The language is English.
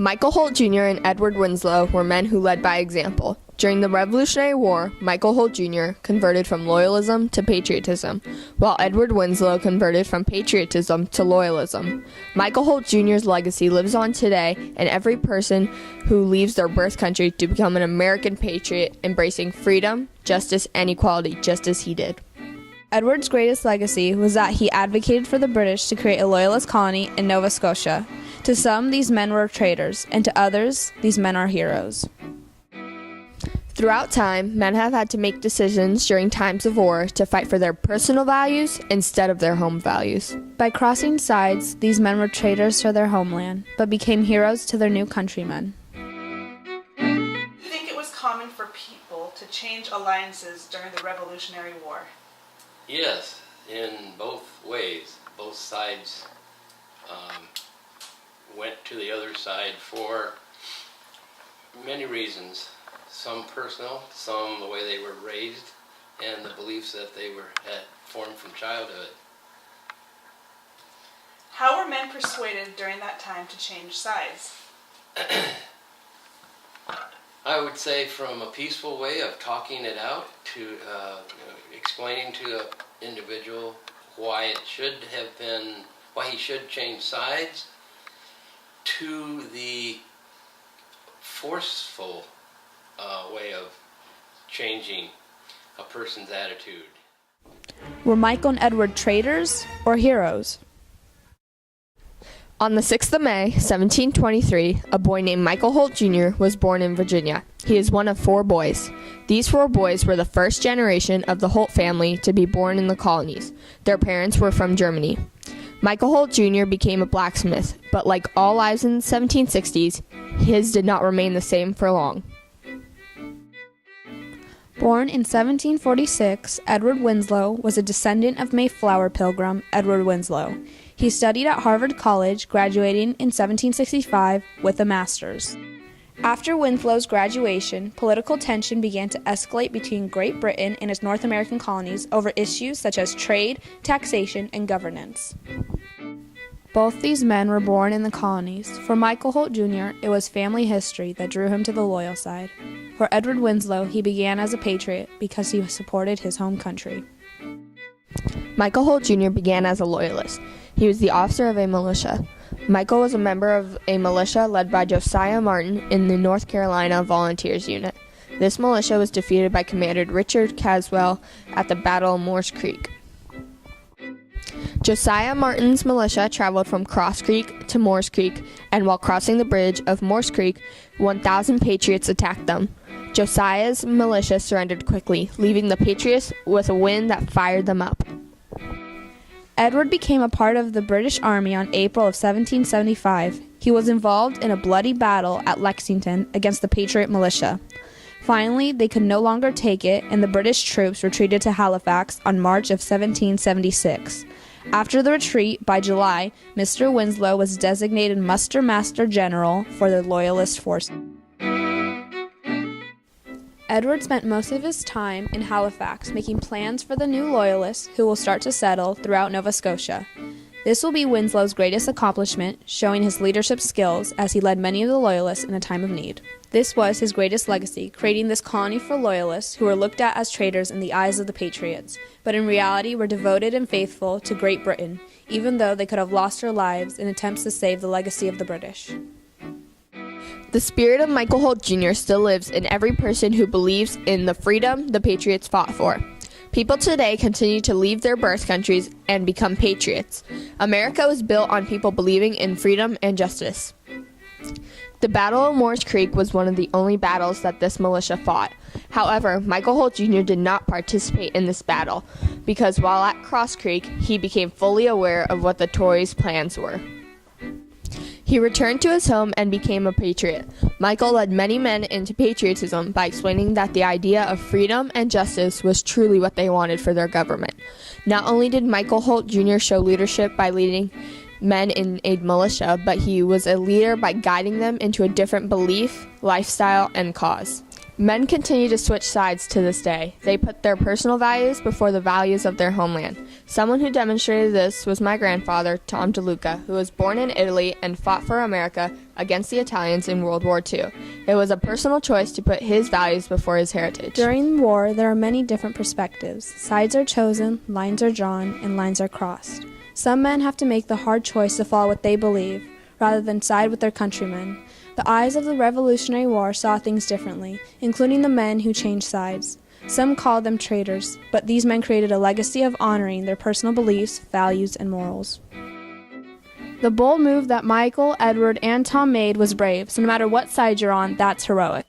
Michael Holt Jr. and Edward Winslow were men who led by example. During the Revolutionary War, Michael Holt Jr. converted from loyalism to patriotism, while Edward Winslow converted from patriotism to loyalism. Michael Holt Jr.'s legacy lives on today in every person who leaves their birth country to become an American patriot, embracing freedom, justice, and equality just as he did. Edward's greatest legacy was that he advocated for the British to create a loyalist colony in Nova Scotia. To some, these men were traitors, and to others, these men are heroes. Throughout time, men have had to make decisions during times of war to fight for their personal values instead of their home values. By crossing sides, these men were traitors to their homeland, but became heroes to their new countrymen. Do you think it was common for people to change alliances during the Revolutionary War? Yes, in both ways. Both sides went to the other side for many reasons. Some personal, some the way they were raised, and the beliefs that they had formed from childhood. How were men persuaded during that time to change sides? I would say from a peaceful way of talking it out to explaining to an individual why he should change sides, to the forceful way of changing a person's attitude. Were Michael and Edward traitors or heroes? On the 6th of May, 1723, a boy named Michael Holt Jr. was born in Virginia. He is one of 4 boys. These 4 boys were the first generation of the Holt family to be born in the colonies. Their parents were from Germany. Michael Holt Jr. became a blacksmith, but like all lives in the 1760s, his did not remain the same for long. Born in 1746, Edward Winslow was a descendant of Mayflower Pilgrim Edward Winslow. He studied at Harvard College, graduating in 1765 with a master's. After Winslow's graduation, political tension began to escalate between Great Britain and its North American colonies over issues such as trade, taxation, and governance. Both these men were born in the colonies. For Michael Holt Jr., it was family history that drew him to the loyal side. For Edward Winslow, he began as a patriot because he supported his home country. Michael Holt Jr. began as a loyalist. He was the officer of a militia. Michael was a member of a militia led by Josiah Martin in the North Carolina Volunteers Unit. This militia was defeated by Commander Richard Caswell at the Battle of Moores Creek. Josiah Martin's militia traveled from Cross Creek to Moores Creek, and while crossing the bridge of Moores Creek, 1,000 patriots attacked them. Josiah's militia surrendered quickly, leaving the patriots with a wind that fired them up. Edward became a part of the British Army on April of 1775. He was involved in a bloody battle at Lexington against the Patriot militia. Finally, they could no longer take it, and the British troops retreated to Halifax on March of 1776. After the retreat, by July, Mr. Winslow was designated Muster Master General for the Loyalist forces. Edward spent most of his time in Halifax making plans for the new Loyalists who will start to settle throughout Nova Scotia. This will be Winslow's greatest accomplishment, showing his leadership skills as he led many of the Loyalists in a time of need. This was his greatest legacy, creating this colony for Loyalists who were looked at as traitors in the eyes of the Patriots, but in reality were devoted and faithful to Great Britain, even though they could have lost their lives in attempts to save the legacy of the British. The spirit of Michael Holt Jr. still lives in every person who believes in the freedom the Patriots fought for. People today continue to leave their birth countries and become patriots. America was built on people believing in freedom and justice. The Battle of Moores Creek was one of the only battles that this militia fought. However, Michael Holt Jr. did not participate in this battle because while at Cross Creek, he became fully aware of what the Tories' plans were. He returned to his home and became a patriot. Michael led many men into patriotism by explaining that the idea of freedom and justice was truly what they wanted for their government. Not only did Michael Holt Jr. show leadership by leading men in a militia, but he was a leader by guiding them into a different belief, lifestyle, and cause. Men continue to switch sides to this day. They put their personal values before the values of their homeland. Someone who demonstrated this was my grandfather, Tom DeLuca, who was born in Italy and fought for America against the Italians in World War II. It was a personal choice to put his values before his heritage. During war, there are many different perspectives. Sides are chosen, lines are drawn, and lines are crossed. Some men have to make the hard choice to follow what they believe, rather than side with their countrymen. The eyes of the Revolutionary War saw things differently, including the men who changed sides. Some called them traitors, but these men created a legacy of honoring their personal beliefs, values, and morals. The bold move that Michael, Edward, and Tom made was brave, so no matter what side you're on, that's heroic.